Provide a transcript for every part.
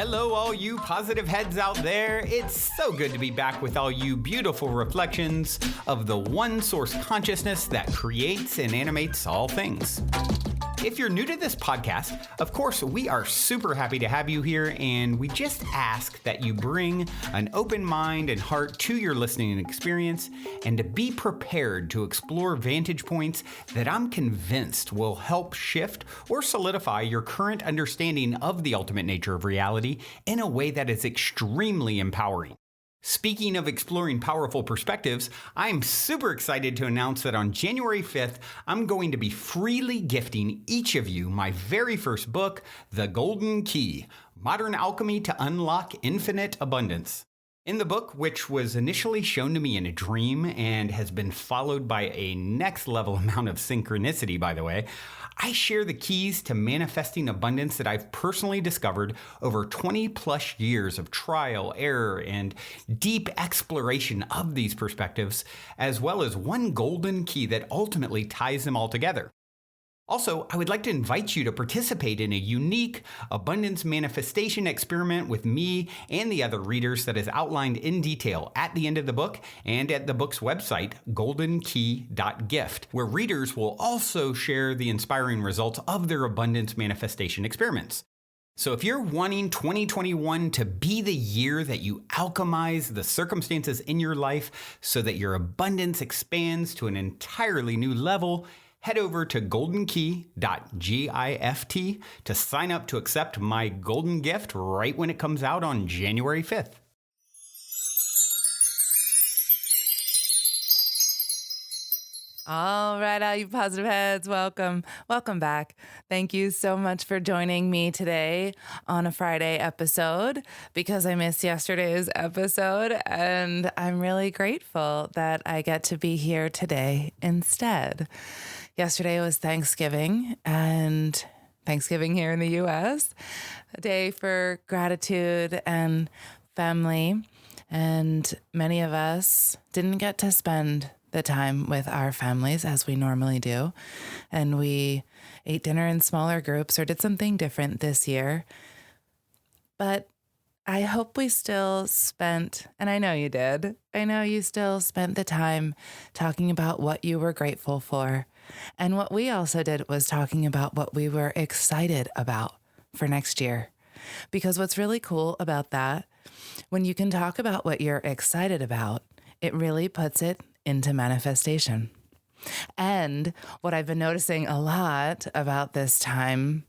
Hello, all you positive heads out there. It's so good to be back with all you beautiful reflections of the one source consciousness that creates and animates all things. If you're new to this podcast, of course, we are super happy to have you here, and we just ask that you bring an open mind and heart to your listening experience and to be prepared to explore vantage points that I'm convinced will help shift or solidify your current understanding of the ultimate nature of reality in a way that is extremely empowering. Speaking of exploring powerful perspectives, I'm super excited to announce that on January 5th, I'm going to be freely gifting each of you my very first book, The Golden Key: Modern Alchemy to Unlock Infinite Abundance. In the book, which was initially shown to me in a dream and has been followed by a next level amount of synchronicity, by the way, I share the keys to manifesting abundance that I've personally discovered over 20 plus years of trial, error, and deep exploration of these perspectives, as well as one golden key that ultimately ties them all together. Also, I would like to invite you to participate in a unique abundance manifestation experiment with me and the other readers that is outlined in detail at the end of the book and at the book's website, goldenkey.gift, where readers will also share the inspiring results of their abundance manifestation experiments. So if you're wanting 2021 to be the year that you alchemize the circumstances in your life so that your abundance expands to an entirely new level, head over to goldenkey.gift to sign up to accept my golden gift right when it comes out on January 5th. All right, all you positive heads, welcome. Welcome back. Thank you so much for joining me today on a Friday episode because I missed yesterday's episode, and I'm really grateful that I get to be here today instead. Yesterday was Thanksgiving, and Thanksgiving here in the U.S., a day for gratitude and family, and many of us didn't get to spend the time with our families as we normally do, and we ate dinner in smaller groups or did something different this year. But I hope we still spent, and I know you did, I know you still spent the time talking about what you were grateful for. And what we also did was talking about what we were excited about for next year. Because what's really cool about that, when you can talk about what you're excited about, it really puts it into manifestation. And what I've been noticing a lot about this time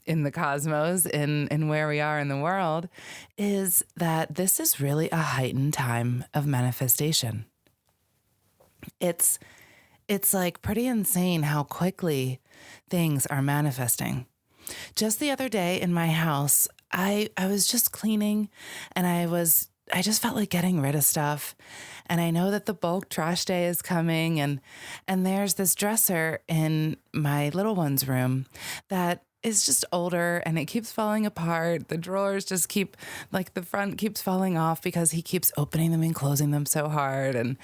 in the cosmos, in where we are in the world, is that this is really a heightened time of manifestation. It's like pretty insane how quickly things are manifesting. Just the other day in my house, I was just cleaning, and I just felt like getting rid of stuff. And I know that the bulk trash day is coming, and there's this dresser in my little one's room that is just older, and it keeps falling apart. The drawers just keep, like, the front keeps falling off because he keeps opening them and closing them so hard.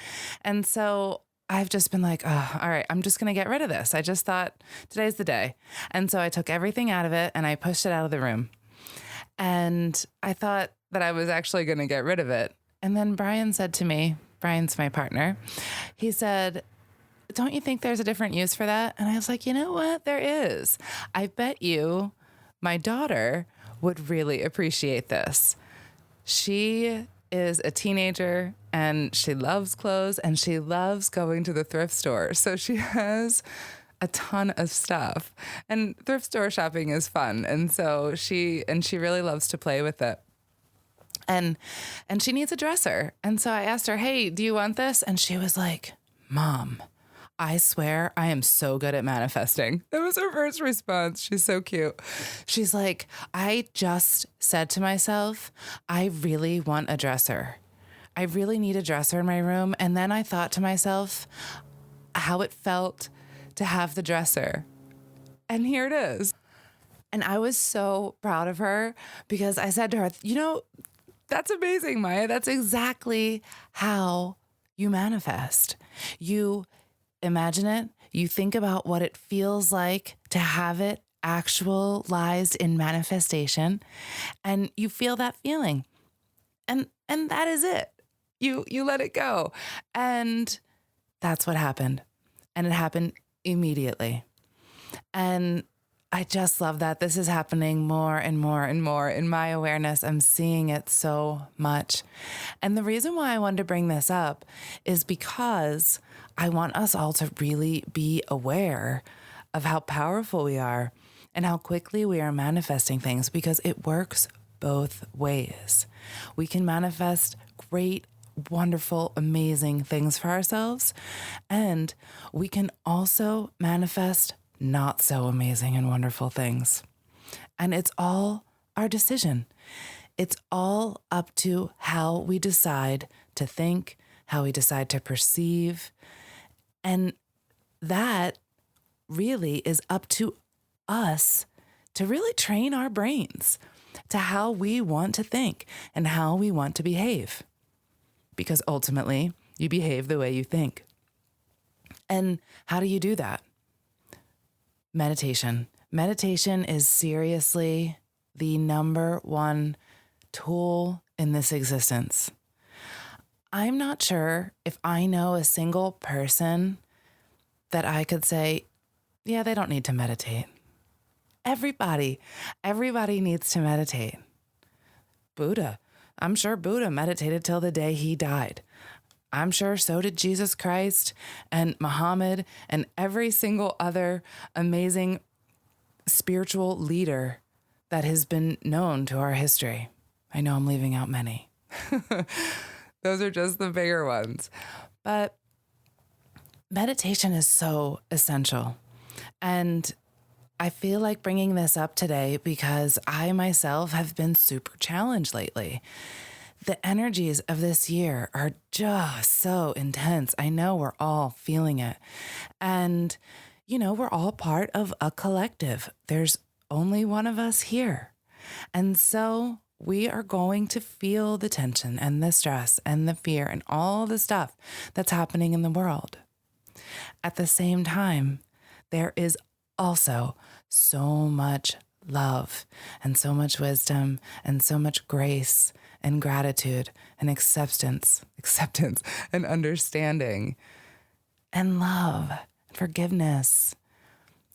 And so I've just been like, oh, all right, I'm just going to get rid of this. I just thought today's the day. And so I took everything out of it and I pushed it out of the room. And I thought that I was actually going to get rid of it. And then Brian said to me, Brian's my partner, he said, don't you think there's a different use for that? And I was like, you know what? There is. I bet you my daughter would really appreciate this. She is a teenager and she loves clothes and she loves going to the thrift store. So she has a ton of stuff, and thrift store shopping is fun. And so she really loves to play with it. And she needs a dresser. And so I asked her, hey, do you want this? And she was like, Mom, I swear I am so good at manifesting. That was her first response. She's so cute. She's like, I just said to myself, I really want a dresser. I really need a dresser in my room. And then I thought to myself how it felt to have the dresser. And here it is. And I was so proud of her because I said to her, you know, that's amazing, Maya. That's exactly how you manifest. You imagine it. You think about what it feels like to have it actualized in manifestation, and you feel that feeling. And that is it. You let it go. And that's what happened. And it happened immediately. And I just love that this is happening more and more and more in my awareness. I'm seeing it so much. And the reason why I wanted to bring this up is because I want us all to really be aware of how powerful we are and how quickly we are manifesting things, because it works both ways. We can manifest great, wonderful, amazing things for ourselves, and we can also manifest not so amazing and wonderful things. And it's all our decision. It's all up to how we decide to think, how we decide to perceive. And that really is up to us to really train our brains to how we want to think and how we want to behave. Because ultimately, you behave the way you think. And how do you do that? Meditation. Meditation is seriously the number one tool in this existence. I'm not sure if I know a single person that I could say, yeah, they don't need to meditate. Everybody needs to meditate. Buddha. I'm sure Buddha meditated till the day he died. I'm sure so did Jesus Christ and Muhammad and every single other amazing spiritual leader that has been known to our history. I know I'm leaving out many. Those are just the bigger ones. But meditation is so essential. And I feel like bringing this up today because I myself have been super challenged lately. The energies of this year are just so intense. I know we're all feeling it. And, we're all part of a collective. There's only one of us here. And so we are going to feel the tension and the stress and the fear and all the stuff that's happening in the world. At the same time, there is also so much love and so much wisdom and so much grace and gratitude and acceptance and understanding and love, forgiveness.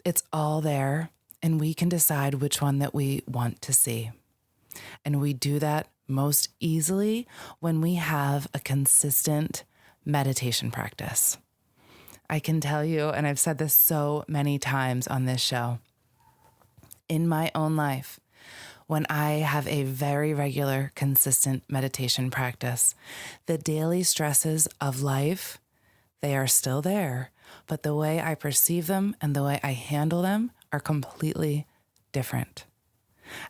It's all there, and we can decide which one that we want to see. And we do that most easily when we have a consistent meditation practice. I can tell you, and I've said this so many times on this show, in my own life, when I have a very regular, consistent meditation practice, the daily stresses of life, they are still there, but the way I perceive them and the way I handle them are completely different.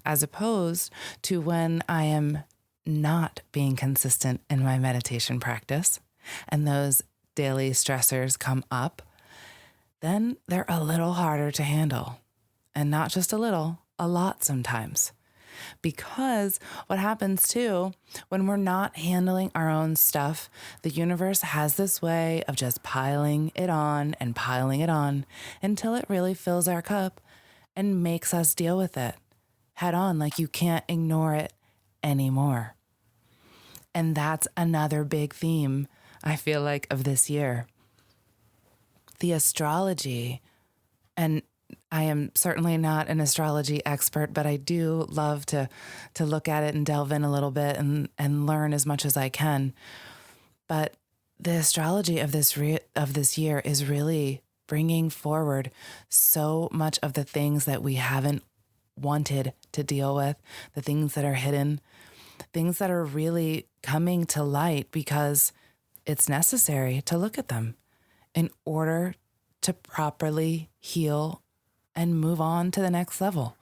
As opposed to when I am not being consistent in my meditation practice and those daily stressors come up, then they're a little harder to handle. And not just a little, a lot sometimes. Because what happens too, when we're not handling our own stuff, the universe has this way of just piling it on until it really fills our cup and makes us deal with it head on, like you can't ignore it anymore. And that's another big theme, I feel like, of this year. The astrology, and I am certainly not an astrology expert, but I do love to look at it and delve in a little bit and learn as much as I can. But the astrology of this year is really bringing forward so much of the things that we haven't wanted to deal with, the things that are hidden, things that are really coming to light because it's necessary to look at them in order to properly heal and move on to the next level.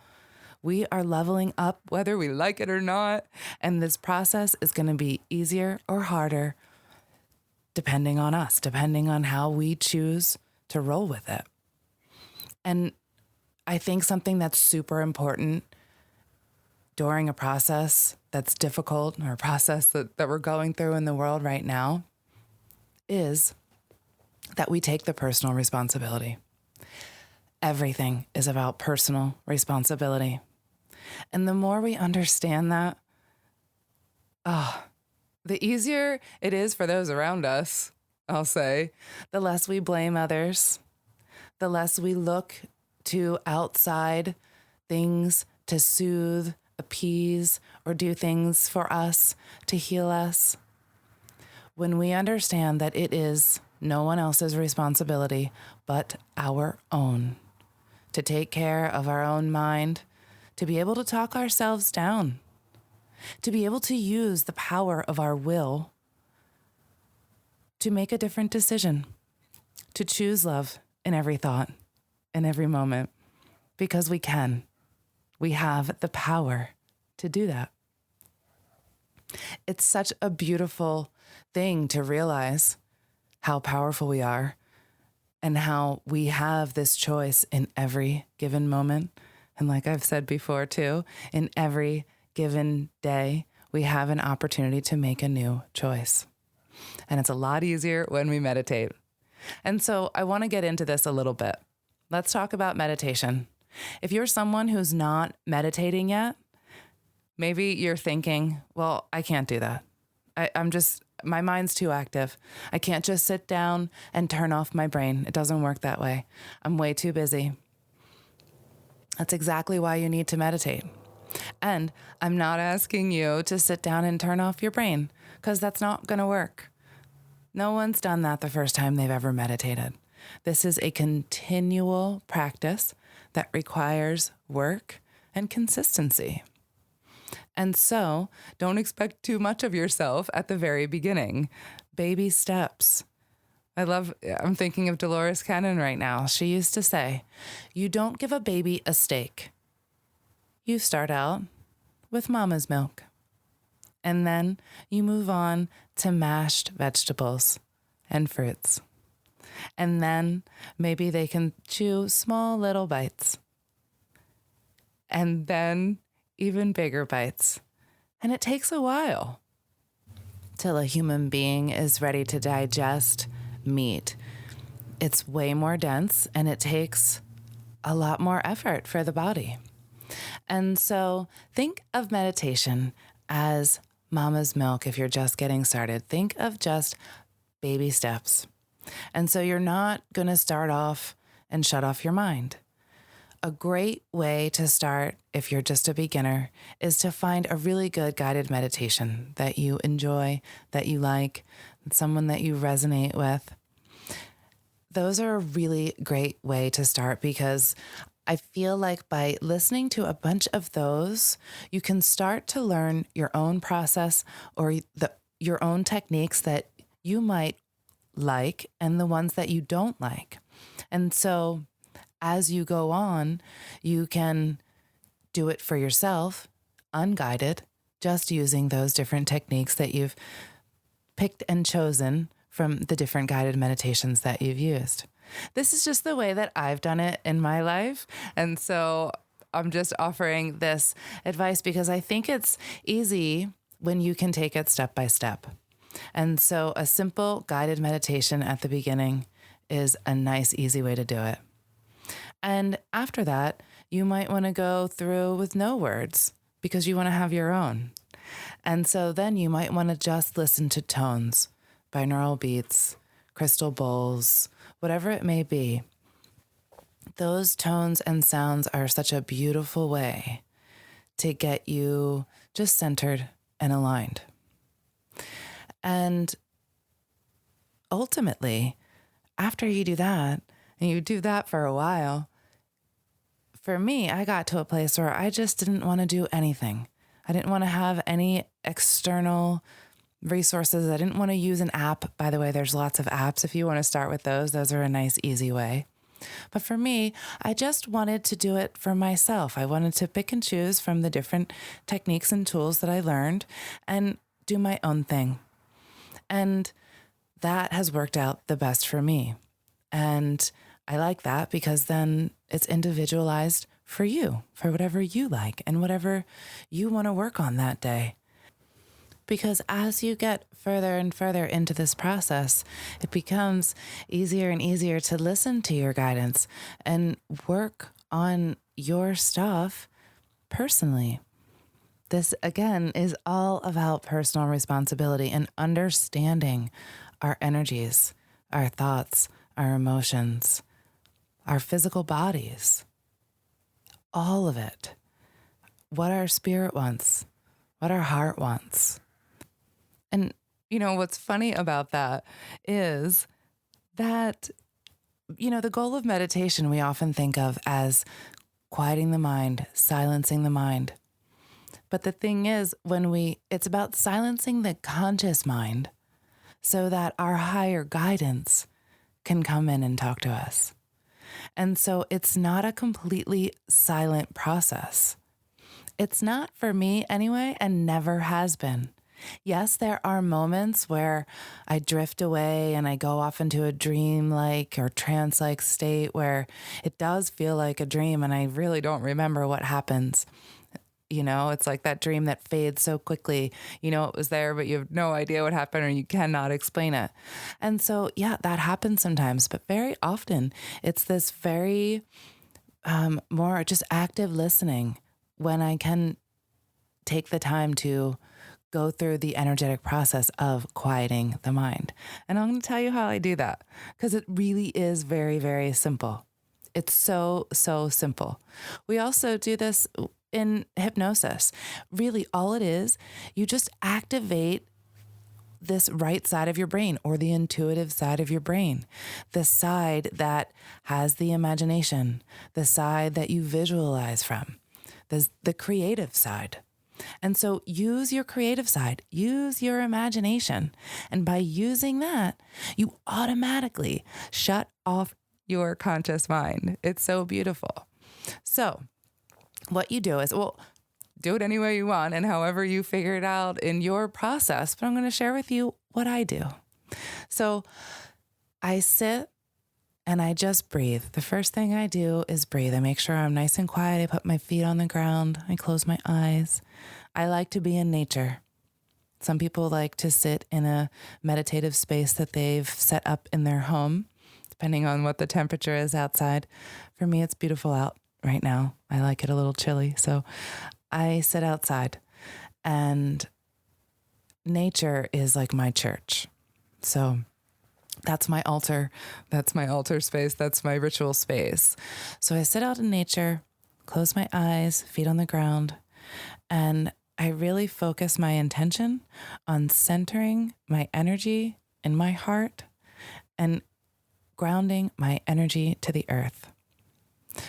We are leveling up whether we like it or not, and this process is going to be easier or harder depending on us, depending on how we choose to roll with it. And I think something that's super important during a process that's difficult, or a process that we're going through in the world right now, is that we take the personal responsibility. everything is about personal responsibility. And the more we understand that, the easier it is for those around us, I'll say. The less we blame others, the less we look to outside things to soothe, appease, or do things for us to heal us. When we understand that it is no one else's responsibility but our own to take care of our own mind, to be able to talk ourselves down, to be able to use the power of our will to make a different decision, to choose love in every thought, in every moment, because we can. We have the power to do that. It's such a beautiful thing to realize how powerful we are and how we have this choice in every given moment. And like I've said before too, in every given day, we have an opportunity to make a new choice. And it's a lot easier when we meditate. And so I want to get into this a little bit. Let's talk about meditation. If you're someone who's not meditating yet, maybe you're thinking, well, I can't do that. My mind's too active. I can't just sit down and turn off my brain. It doesn't work that way. I'm way too busy. That's exactly why you need to meditate. And I'm not asking you to sit down and turn off your brain, because that's not going to work. No one's done that the first time they've ever meditated. This is a continual practice that requires work and consistency. And so don't expect too much of yourself at the very beginning. Baby steps. I'm thinking of Dolores Cannon right now. She used to say, you don't give a baby a steak. You start out with mama's milk. And then you move on to mashed vegetables and fruits. And then maybe they can chew small little bites. And then even bigger bites. And it takes a while till a human being is ready to digest meat. It's way more dense and it takes a lot more effort for the body. And so think of meditation as mama's milk if you're just getting started. Think of just baby steps. And so you're not going to start off and shut off your mind. A great way to start, if you're just a beginner, is to find a really good guided meditation that you enjoy, that you like, someone that you resonate with. Those are a really great way to start, because I feel like by listening to a bunch of those, you can start to learn your own process or your own techniques that you might like and the ones that you don't like. And so as you go on, you can do it for yourself, unguided, just using those different techniques that you've picked and chosen from the different guided meditations that you've used. This is just the way that I've done it in my life. And so I'm just offering this advice because I think it's easy when you can take it step by step. And so a simple guided meditation at the beginning is a nice, easy way to do it. And after that, you might want to go through with no words because you want to have your own. And so then you might want to just listen to tones, binaural beats, crystal bowls, whatever it may be. Those tones and sounds are such a beautiful way to get you just centered and aligned. And ultimately, after you do that, and you do that for a while, for me, I got to a place where I just didn't want to do anything. I didn't want to have any external resources. I didn't want to use an app. By the way, there's lots of apps. If you want to start with those are a nice, easy way. But for me, I just wanted to do it for myself. I wanted to pick and choose from the different techniques and tools that I learned and do my own thing. And that has worked out the best for me. And I like that because then it's individualized for you, for whatever you like and whatever you want to work on that day. because as you get further and further into this process, it becomes easier and easier to listen to your guidance and work on your stuff personally. This, again, is all about personal responsibility and understanding our energies, our thoughts, our emotions, our physical bodies, all of it. What our spirit wants, what our heart wants. And, what's funny about that is that, the goal of meditation we often think of as quieting the mind, silencing the mind. But the thing is, it's about silencing the conscious mind so that our higher guidance can come in and talk to us. And so it's not a completely silent process. It's not for me anyway, and never has been. Yes, there are moments where I drift away and I go off into a dream-like or trance-like state where it does feel like a dream and I really don't remember what happens. It's like that dream that fades so quickly. It was there, but you have no idea what happened or you cannot explain it. And so, yeah, that happens sometimes, but very often it's this very more just active listening when I can take the time to go through the energetic process of quieting the mind. And I'm going to tell you how I do that because it really is very, very simple. It's so, so simple. We also do this in hypnosis. Really, all it is, you just activate this right side of your brain or the intuitive side of your brain, the side that has the imagination, the side that you visualize from, the creative side. And so use your creative side, use your imagination. And by using that, you automatically shut off your conscious mind. It's so beautiful. So what you do is, do it any way you want and however you figure it out in your process. But I'm going to share with you what I do. So I sit and I just breathe. The first thing I do is breathe. I make sure I'm nice and quiet. I put my feet on the ground. I close my eyes. I like to be in nature. Some people like to sit in a meditative space that they've set up in their home, depending on what the temperature is outside. For me, it's beautiful out right now. I like it a little chilly. So I sit outside, and nature is like my church. So that's my altar. That's my altar space. That's my ritual space. So I sit out in nature, close my eyes, feet on the ground, and I really focus my intention on centering my energy in my heart and grounding my energy to the earth.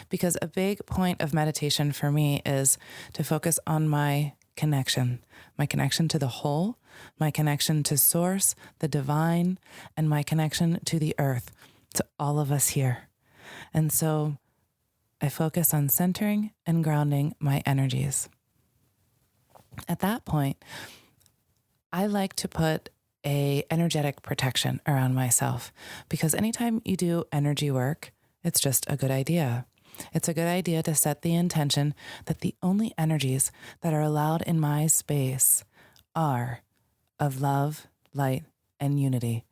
Because a big point of meditation for me is to focus on my connection to the whole, my connection to source, the divine, and my connection to the earth, to all of us here. And so I focus on centering and grounding my energies. At that point, I like to put a energetic protection around myself, because anytime you do energy work, it's just a good idea. It's a good idea to set the intention that the only energies that are allowed in my space are of love, light, and unity.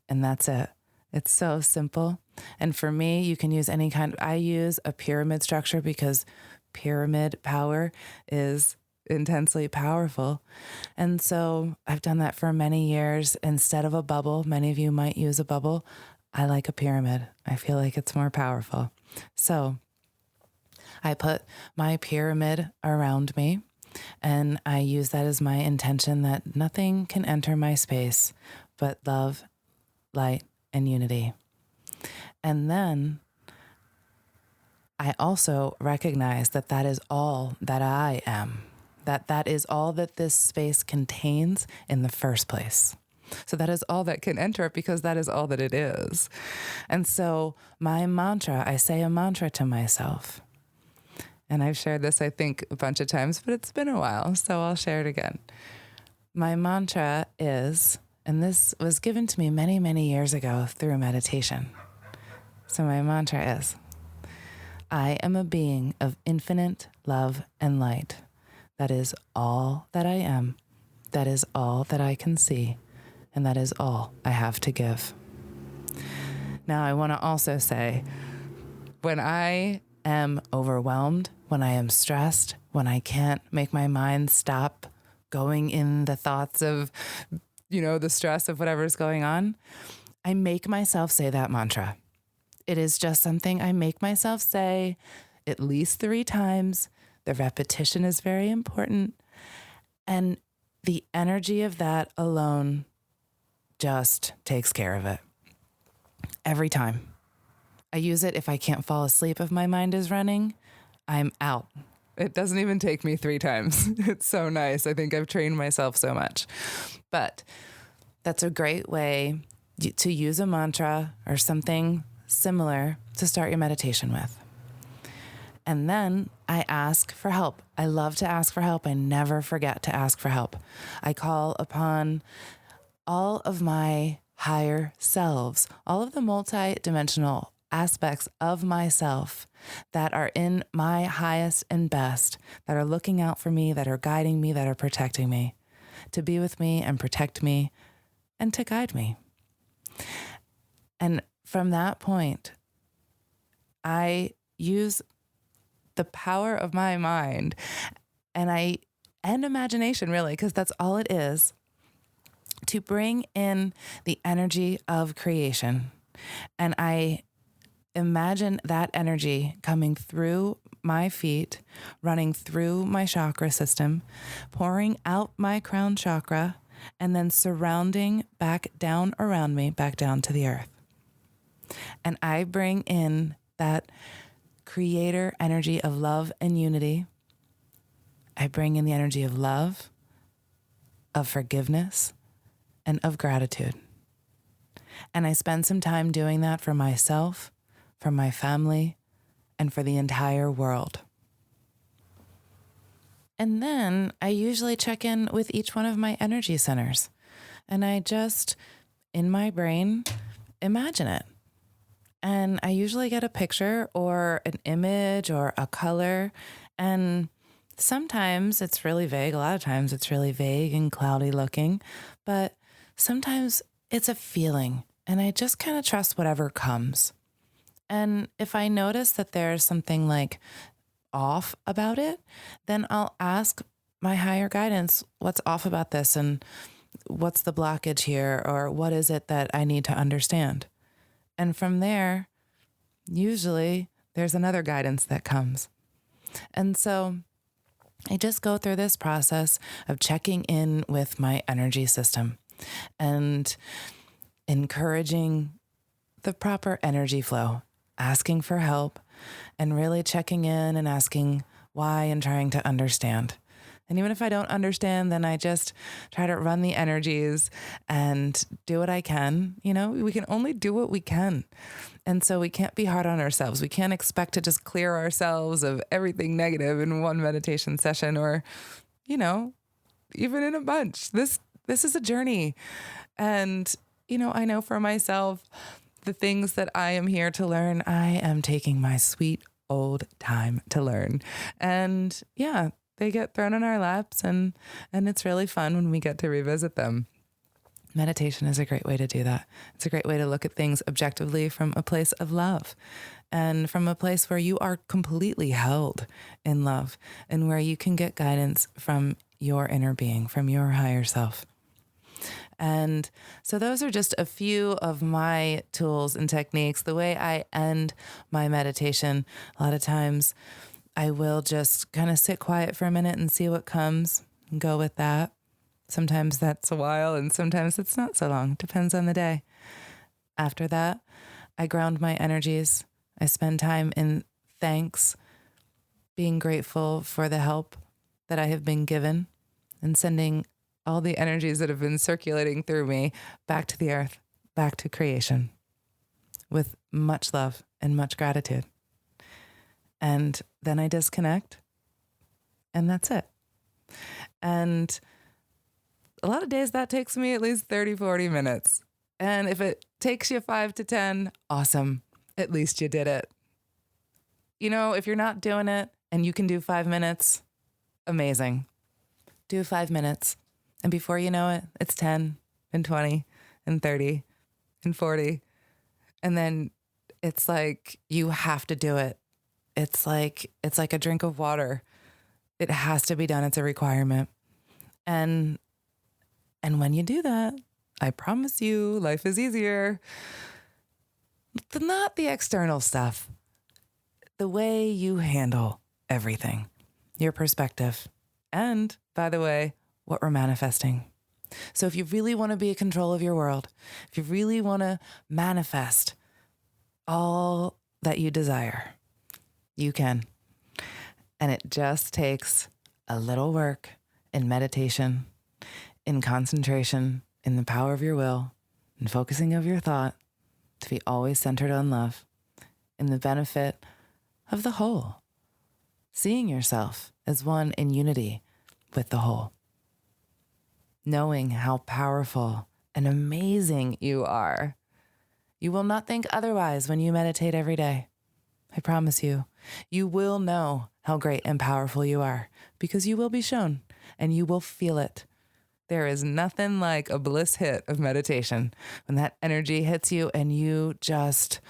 And that's it. It's so simple. And for me, you can use I use a pyramid structure because pyramid power is intensely powerful. And so I've done that for many years. Instead of a bubble, many of you might use a bubble. I like a pyramid. I feel like it's more powerful. So I put my pyramid around me, and I use that as my intention that nothing can enter my space but love, light, and unity. And then I also recognize that that is all that I am, that is all that this space contains in the first place. So that is all that can enter it, because that is all that it is. And so my mantra, I say a mantra to myself. And I've shared this, I think, a bunch of times, but it's been a while, so I'll share it again. My mantra is, and this was given to me many, many years ago through meditation. So my mantra is, I am a being of infinite love and light. That is all that I am. That is all that I can see, and that is all I have to give. Now, I want to also say, when I am overwhelmed, when I am stressed, when I can't make my mind stop going in the thoughts of, the stress of whatever's going on, I make myself say that mantra. It is just something I make myself say at least 3 times. The repetition is very important. And the energy of that alone just takes care of it. Every time. I use it if I can't fall asleep if my mind is running. I'm out. It doesn't even take me 3 times. It's so nice. I think I've trained myself so much. But that's a great way to use a mantra or something similar to start your meditation with. And then I ask for help. I love to ask for help. I never forget to ask for help. I call upon all of my higher selves, all of the multidimensional aspects of myself that are in my highest and best, that are looking out for me, that are guiding me, that are protecting me, to be with me and protect me and to guide me. And from that point, I use the power of my mind and imagination, really, because that's all it is, to bring in the energy of creation. And I imagine that energy coming through my feet, running through my chakra system, pouring out my crown chakra, and then surrounding back down around me, back down to the earth. And I bring in that creator energy of love and unity. I bring in the energy of love, of forgiveness, and of gratitude. And I spend some time doing that for myself, for my family, and for the entire world. And then I usually check in with each one of my energy centers. And I just, in my brain, imagine it. And I usually get a picture or an image or a color. And sometimes it's really vague. A lot of times it's really vague and cloudy looking. But sometimes it's a feeling. And I just kind of trust whatever comes. And if I notice that there's something like off about it, then I'll ask my higher guidance, what's off about this? And what's the blockage here? Or what is it that I need to understand? And from there, usually there's another guidance that comes. And so I just go through this process of checking in with my energy system and encouraging the proper energy flow, asking for help, and really checking in and asking why and trying to understand. And even if I don't understand, then I just try to run the energies and do what I can. We can only do what we can. And so we can't be hard on ourselves. We can't expect to just clear ourselves of everything negative in one meditation session or, even in a bunch. This is a journey. And, I know for myself, the things that I am here to learn, I am taking my sweet old time to learn. And yeah, they get thrown in our laps and it's really fun when we get to revisit them. Meditation is a great way to do that. It's a great way to look at things objectively from a place of love and from a place where you are completely held in love and where you can get guidance from your inner being, from your higher self. And so those are just a few of my tools and techniques. The way I end my meditation, a lot of times I will just kind of sit quiet for a minute and see what comes and go with that. Sometimes that's a while and sometimes it's not so long. Depends on the day. After that, I ground my energies. I spend time in thanks, being grateful for the help that I have been given and sending all the energies that have been circulating through me back to the earth, back to creation with much love and much gratitude. And then I disconnect and that's it. And a lot of days that takes me at least 30, 40 minutes. And if it takes you 5 to 10, awesome. At least you did it. If you're not doing it and you can do 5 minutes, amazing. Do 5 minutes. And before you know it, it's 10 and 20 and 30 and 40. And then it's like you have to do it. It's like a drink of water. It has to be done. It's a requirement. And when you do that, I promise you life is easier. Not the external stuff. The way you handle everything, your perspective. And by the way, what we're manifesting. So if you really want to be in control of your world, if you really want to manifest all that you desire, you can. And it just takes a little work in meditation, in concentration, in the power of your will, in focusing of your thought, to be always centered on love, in the benefit of the whole, seeing yourself as one in unity with the whole, knowing how powerful and amazing you are. You will not think otherwise when you meditate every day. I promise you, you will know how great and powerful you are because you will be shown and you will feel it. There is nothing like a bliss hit of meditation when that energy hits you and you just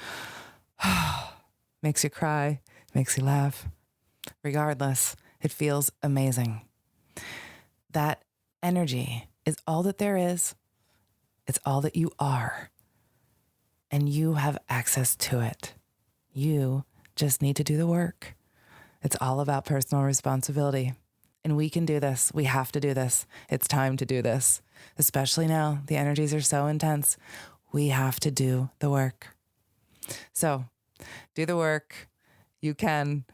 makes you cry, makes you laugh. Regardless, it feels amazing. That energy is all that there is. It's all that you are. And you have access to it. You just need to do the work. It's all about personal responsibility. And we can do this. We have to do this. It's time to do this. Especially now, the energies are so intense. We have to do the work. So, do the work. You can.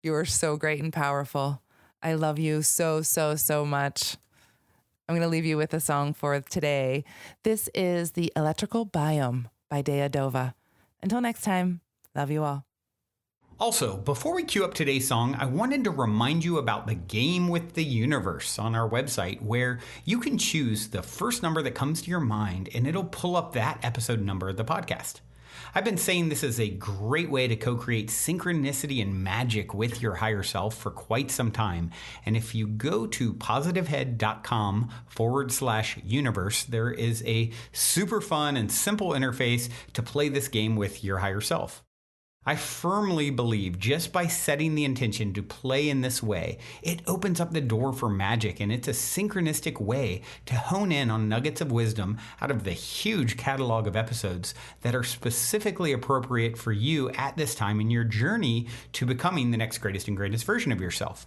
You are so great and powerful. I love you so, so, so much. I'm going to leave you with a song for today. This is The Electrical Biome by Dea Dova. Until next time, love you all. Also, before we cue up today's song, I wanted to remind you about the game with the universe on our website, where you can choose the first number that comes to your mind and it'll pull up that episode number of the podcast. I've been saying this is a great way to co-create synchronicity and magic with your higher self for quite some time. And if you go to positivehead.com/universe, there is a super fun and simple interface to play this game with your higher self. I firmly believe just by setting the intention to play in this way, it opens up the door for magic, and it's a synchronistic way to hone in on nuggets of wisdom out of the huge catalog of episodes that are specifically appropriate for you at this time in your journey to becoming the next greatest and greatest version of yourself.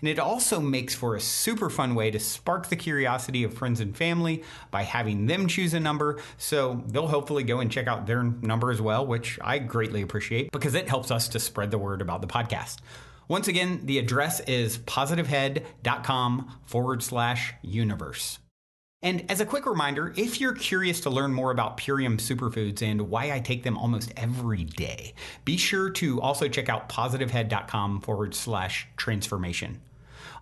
And it also makes for a super fun way to spark the curiosity of friends and family by having them choose a number, so they'll hopefully go and check out their number as well, which I greatly appreciate because it helps us to spread the word about the podcast. Once again, the address is positivehead.com/universe. And as a quick reminder, if you're curious to learn more about Purium superfoods and why I take them almost every day, be sure to also check out positivehead.com/transformation.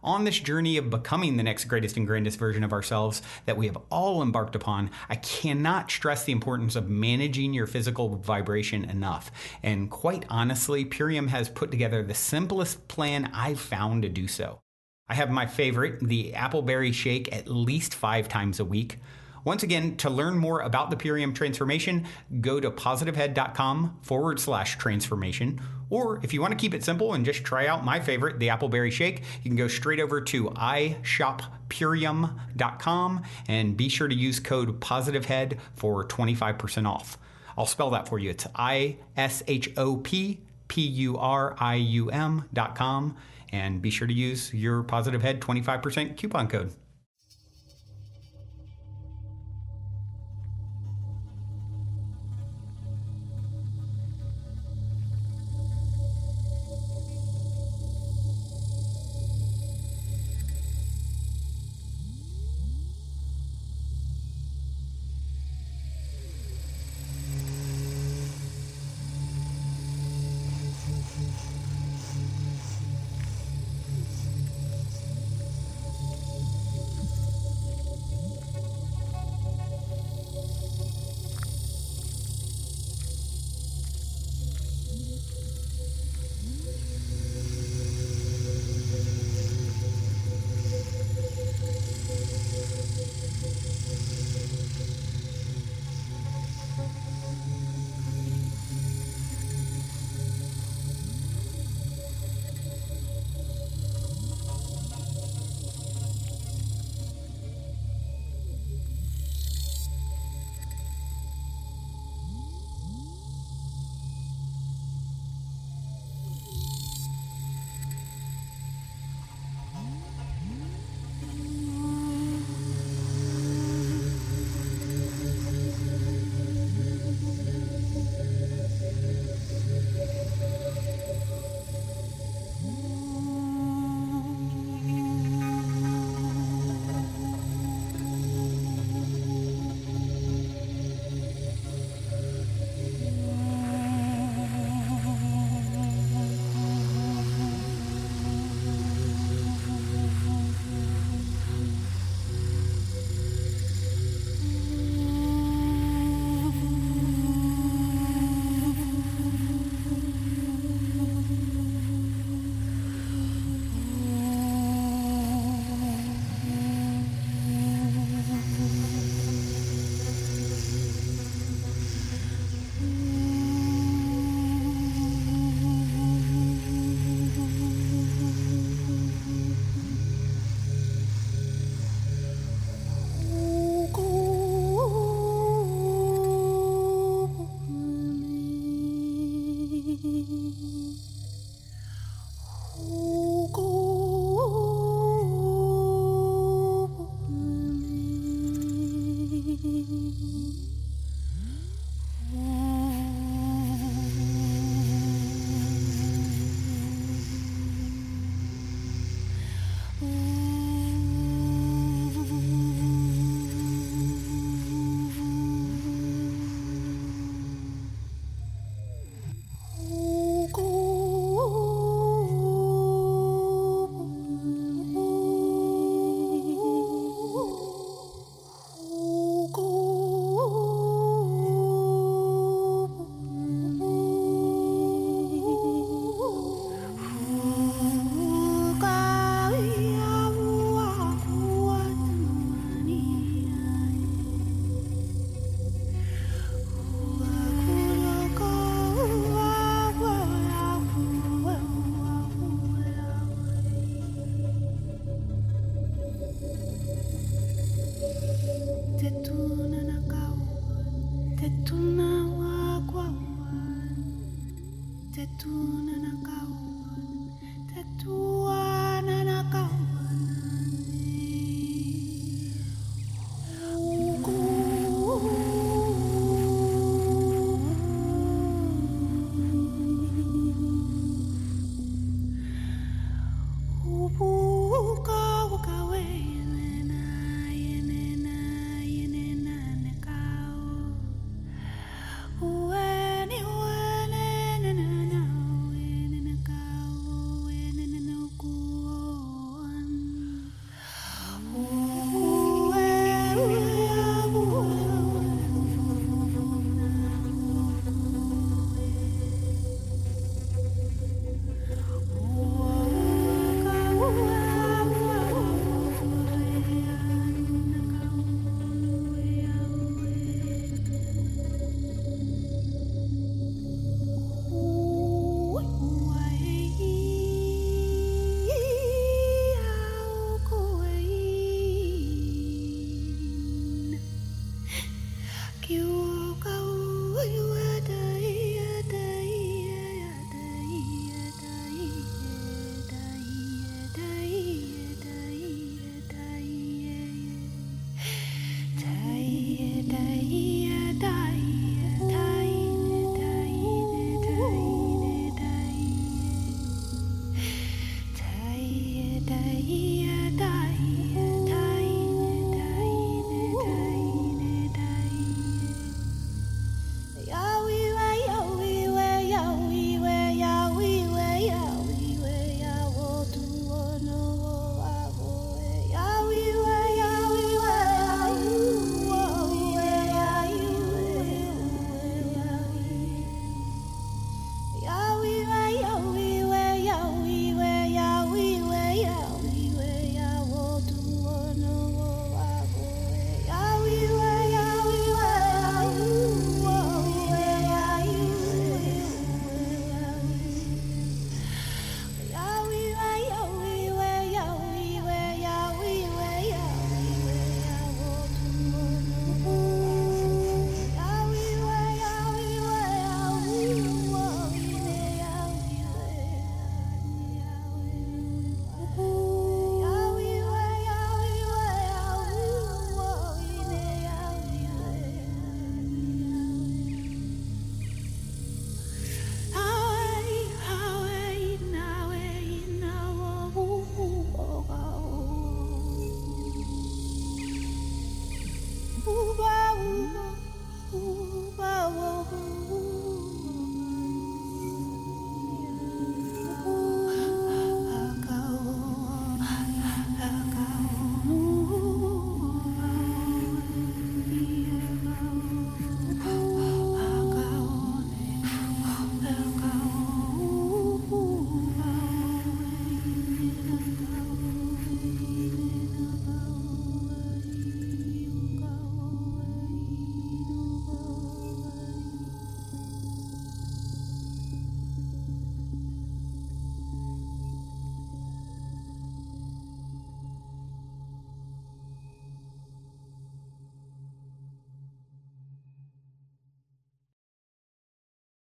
On this journey of becoming the next greatest and grandest version of ourselves that we have all embarked upon, I cannot stress the importance of managing your physical vibration enough. And quite honestly, Purium has put together the simplest plan I've found to do so. I have my favorite, the appleberry shake, at least 5 times a week. Once again, to learn more about the Purium transformation, go to positivehead.com/transformation. Or if you want to keep it simple and just try out my favorite, the appleberry shake, you can go straight over to ishoppurium.com and be sure to use code positivehead for 25% off. I'll spell that for you. It's ishoppurium.com. And be sure to use your Positive Head 25% coupon code. te tua